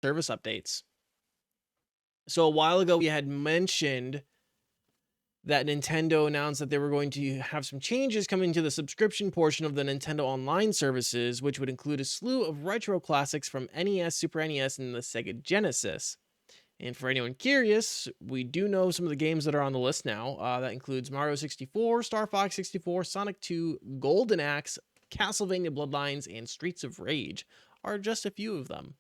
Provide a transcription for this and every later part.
service updates. So a while ago, we had mentioned that Nintendo announced that they were going to have some changes coming to the subscription portion of the Nintendo Online services, which would include a slew of retro classics from NES, Super NES, and the Sega Genesis. And for anyone curious, we do know some of the games that are on the list now. That includes Mario 64, Star Fox 64, Sonic 2, Golden Axe, Castlevania Bloodlines, and Streets of Rage are just a few of them.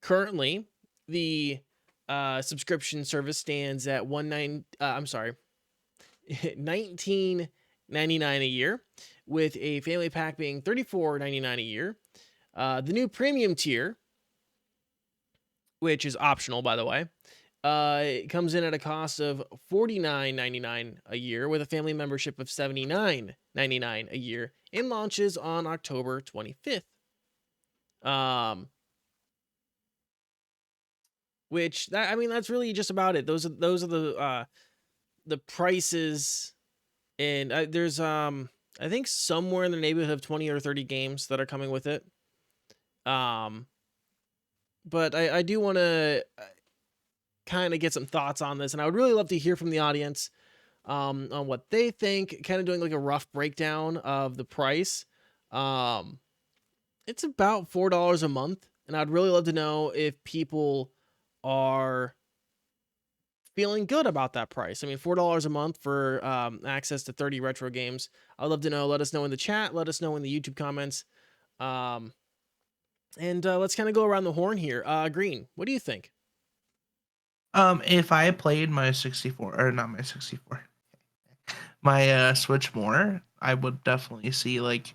Currently, the subscription service stands at $19.99 a year, with a family pack being $34.99 a year. The new premium tier, which is optional, by the way, it comes in at a cost of $49.99 a year, with a family membership of $79.99 a year, and launches on October 25th. Which that's really just about it. Those are the prices, and there's I think somewhere in the neighborhood of 20 or 30 games that are coming with it. But I do want to kind of get some thoughts on this, and I would really love to hear from the audience on what they think. Kind of doing like a rough breakdown of the price. It's about $4 a month, and I'd really love to know if people are feeling good about that price. I mean, $4 a month for access to 30 retro games. I'd love to know. Let us know in the chat. Let us know in the YouTube comments. And let's kind of go around the horn here. Green, what do you think? If I played my 64, or not my 64, my Switch more, I would definitely see like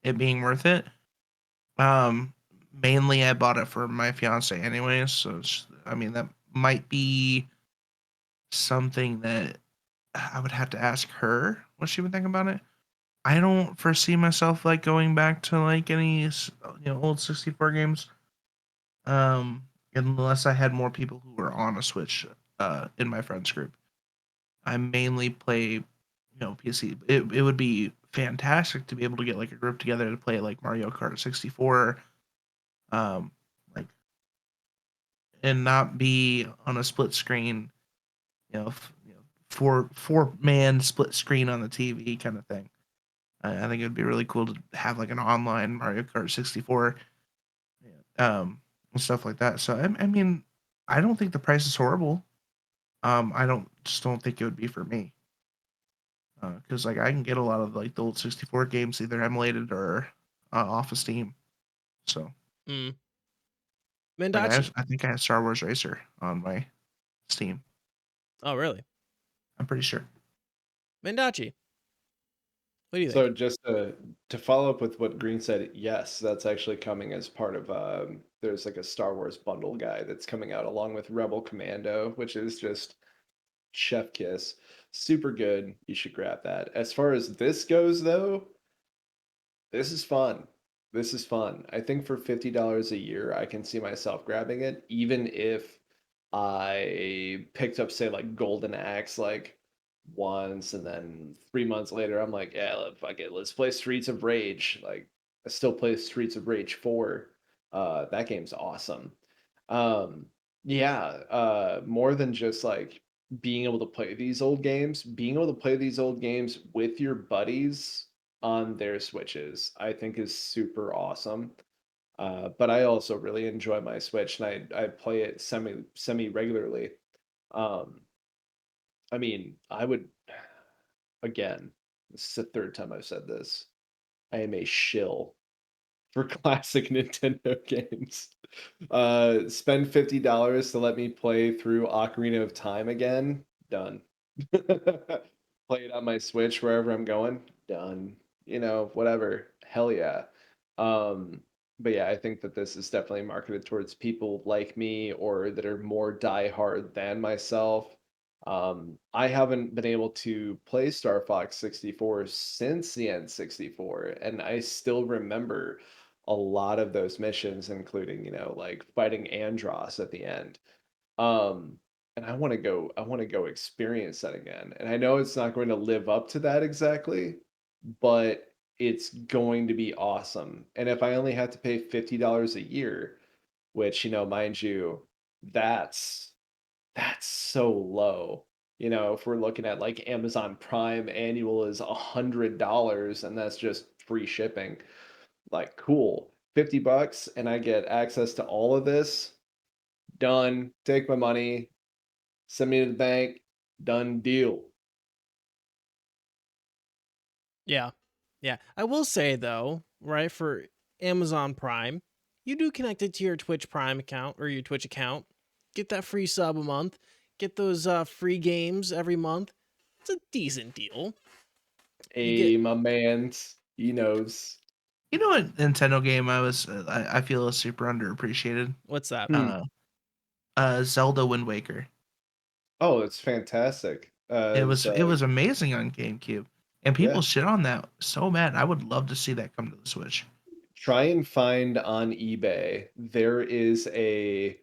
it being worth it. Mainly I bought it for my fiance anyways, so I mean that might be something that I would have to ask her what she would think about it. I don't foresee myself like going back to like any old 64 games, unless I had more people who were on a Switch in my friends group. I mainly play PC. It would be fantastic to be able to get like a group together to play like Mario Kart 64, like, and not be on a split screen, four man split screen on the TV kind of thing. I think it'd be really cool to have like an online Mario Kart 64, and stuff like that. So I mean, I don't think the price is horrible. I don't think it would be for me. Because like I can get a lot of like the old 64 games either emulated or off of Steam. So Mm. like Mendachi. I think I have Star Wars Racer on my Steam. Oh, really? I'm pretty sure. Mendachi, what do you So think? just to follow up with what Green said, yes, that's actually coming as part of there's like a Star Wars bundle guide that's coming out along with Rebel Commando, which is just chef kiss. Super good. You should grab that. As far as this goes though, this is fun. This is fun. I think for $50 a year, I can see myself grabbing it, even if I picked up, say, like Golden Axe like once, and then 3 months later, I'm like, yeah, fuck it, let's play Streets of Rage. Like, I still play Streets of Rage 4. That game's awesome. Um, yeah, more than just like being able to play these old games, being able to play these old games with your buddies on their Switches, I think is super awesome. But I also really enjoy my Switch, and I play it semi regularly. Um, I mean, I would again. This is the third time I've said this. I am a shill for classic Nintendo games. Spend $50 to let me play through Ocarina of Time again. Done. Play it on my Switch wherever I'm going. Done. Whatever. Hell yeah. Um, but yeah, I think that this is definitely marketed towards people like me or that are more diehard than myself. I haven't been able to play Star Fox 64 since the N64, and I still remember a lot of those missions, including, like fighting Andross at the end. Um, and I want to go experience that again. And I know it's not going to live up to that exactly, but it's going to be awesome. And if I only have to pay $50 a year, which, mind you, that's that's so low. If we're looking at like Amazon Prime annual is $100 and that's just free shipping. Like, cool. $50 and I get access to all of this. Done. Take my money, send me to the bank. Done deal. Yeah. Yeah. I will say though, right, for Amazon Prime, you do connect it to your Twitch Prime account or your Twitch account. Get that free sub a month. Get those free games every month. It's a decent deal. You get Hey, my man's, he knows. You know what Nintendo game I feel is super underappreciated? what's that? Hmm. Uh, Zelda Wind Waker. Oh, it's fantastic. It was amazing on GameCube, and people Yeah. shit on that so bad. I would love to see that come to the Switch. Try and find on eBay. There is a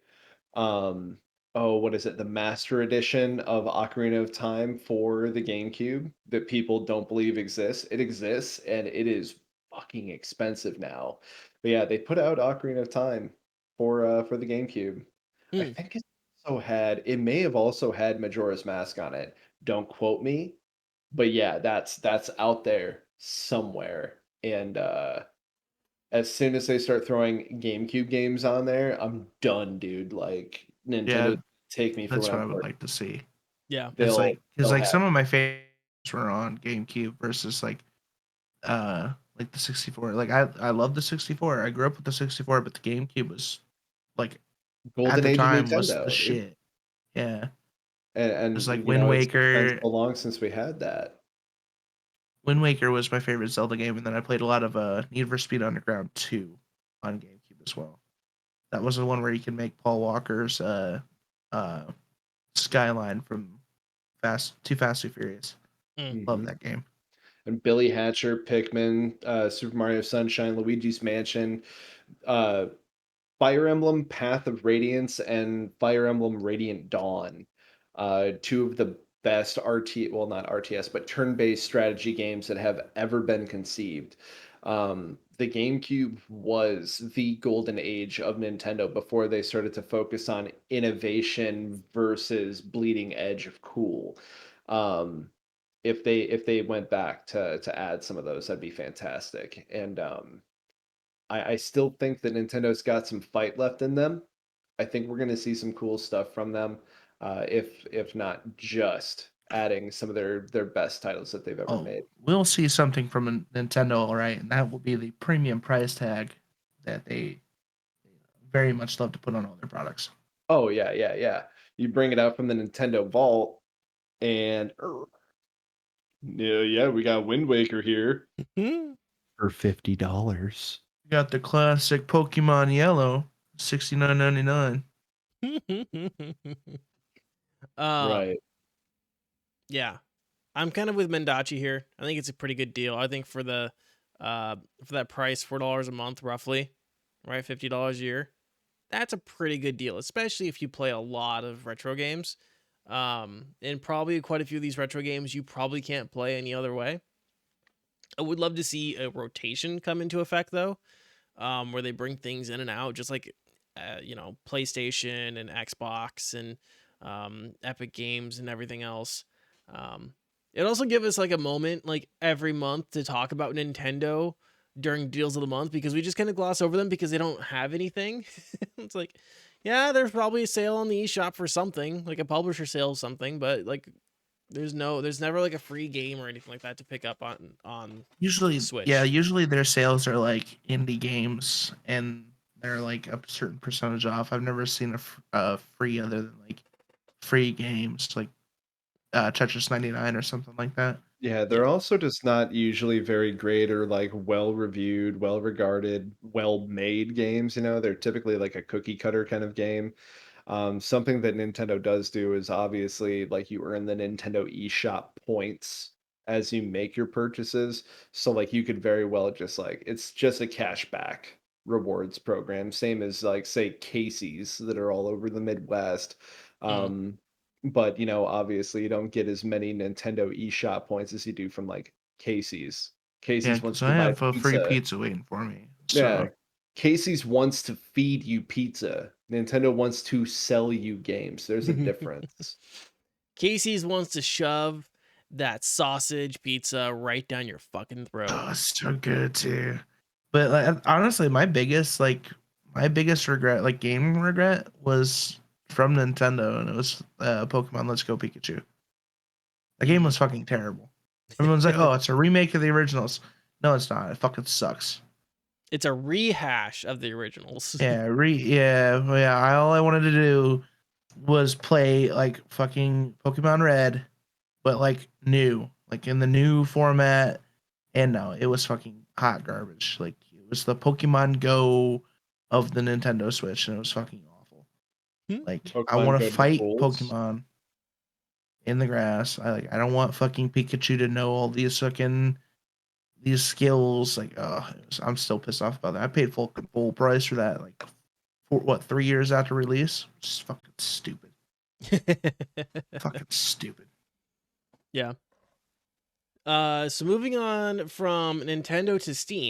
oh, what is it? The Master Edition of Ocarina of Time for the GameCube that people don't believe exists. It exists and it is fucking expensive now. But yeah, they put out Ocarina of Time for the GameCube. I Hmm. think it may have also had Majora's Mask on it. Don't quote me, but yeah, that's out there somewhere. And as soon as they start throwing GameCube games on there, I'm done, dude. Like Yeah, Nintendo, take me for that's what what I'm I would worth. like to see. Yeah. It's They'll because they'll like have some of my favorites were on GameCube versus like the 64. Like I love the 64. I grew up with the 64, but the GameCube was like at golden the age of time was the Nintendo, dude. shit. Yeah, And there's like Wind it's been Waker. so long since we had that. Wind Waker was my favorite Zelda game, and then I played a lot of Need for Speed Underground 2 on GameCube as well. That was the one where you can make Paul Walker's uh, skyline from Too Fast Too Furious. Mm. Love Mhm. that game. And Billy Hatcher, Pikmin, Super Mario Sunshine, Luigi's Mansion, uh, Fire Emblem Path of Radiance, and Fire Emblem Radiant Dawn. Two of the best well, not RTS, but turn-based strategy games that have ever been conceived. The GameCube was the golden age of Nintendo before they started to focus on innovation versus bleeding edge of cool. Um, if they went back to add some of those, that'd be fantastic. And I still think that Nintendo's got some fight left in them. I think we're going to see some cool stuff from them, if not just adding some of their best titles that they've ever Oh, made. we'll see something from Nintendo, all right, and that will be the premium price tag that they very much love to put on all their products. Oh yeah, yeah, yeah. You bring it out from the Nintendo Vault, and yeah, we got Wind Waker here. Hmm. For $50. We got the classic Pokemon Yellow, $69.99. um. Right. Yeah. I'm kind of with Mendachi here. I think it's a pretty good deal. I think for that price, $4 a month roughly, right? $50 a year. That's a pretty good deal, especially if you play a lot of retro games. And probably quite a few of these retro games you probably can't play any other way. I would love to see a rotation come into effect though, where they bring things in and out, just like PlayStation and Xbox and Epic Games and everything else. Um, it also give us like a moment like every month to talk about Nintendo during deals of the month because we just kind of gloss over them because they don't have anything. It's like, yeah, there's probably a sale on the eShop for something, like a publisher sale or something, but like there's never like a free game or anything like that to pick up on Usually, Switch. yeah, usually their sales are like indie games, and they're like a certain percentage off. I've never seen a free other than like free games like Tetris 99 or something like that. Yeah, Yeah. they're also just not usually very great or like well reviewed, well regarded, well made games. They're typically like a cookie cutter kind of game. Something that Nintendo does do is obviously like you earn the Nintendo eShop points as you make your purchases. So like you could very well just like it's just a cashback rewards program, same as like say Casey's that are all over the Midwest. Mm. Um, but obviously you don't get as many Nintendo eShop points as you do from like Casey's. Casey's Yeah, wants because to I buy have a free pizza. pizza waiting for me. Yeah. So Casey's wants to feed you pizza. Nintendo wants to sell you games. There's a difference. Casey's wants to shove that sausage pizza right down your fucking throat. oh, it's so good too. But like, honestly, my biggest regret, like game regret, was from Nintendo, and it was Pokemon Let's Go Pikachu. The game was fucking terrible. Everyone's like, "Oh, it's a remake of the originals." No, it's not. It fucking sucks. It's a rehash of the originals. Yeah. All I wanted to do was play like fucking Pokemon Red, but like new, like in the new format. And no, it was fucking hot garbage. Like it was the Pokemon Go of the Nintendo Switch, and it was fucking awful. Like I Pokemon want Go to to the fight polls. Pokemon in the grass. I don't want fucking Pikachu to know all these skills. Like I'm still pissed off about that. I paid full price for that. Like for 3 years after release. Just fucking stupid. Fucking stupid. Yeah. So moving on from Nintendo to Steam.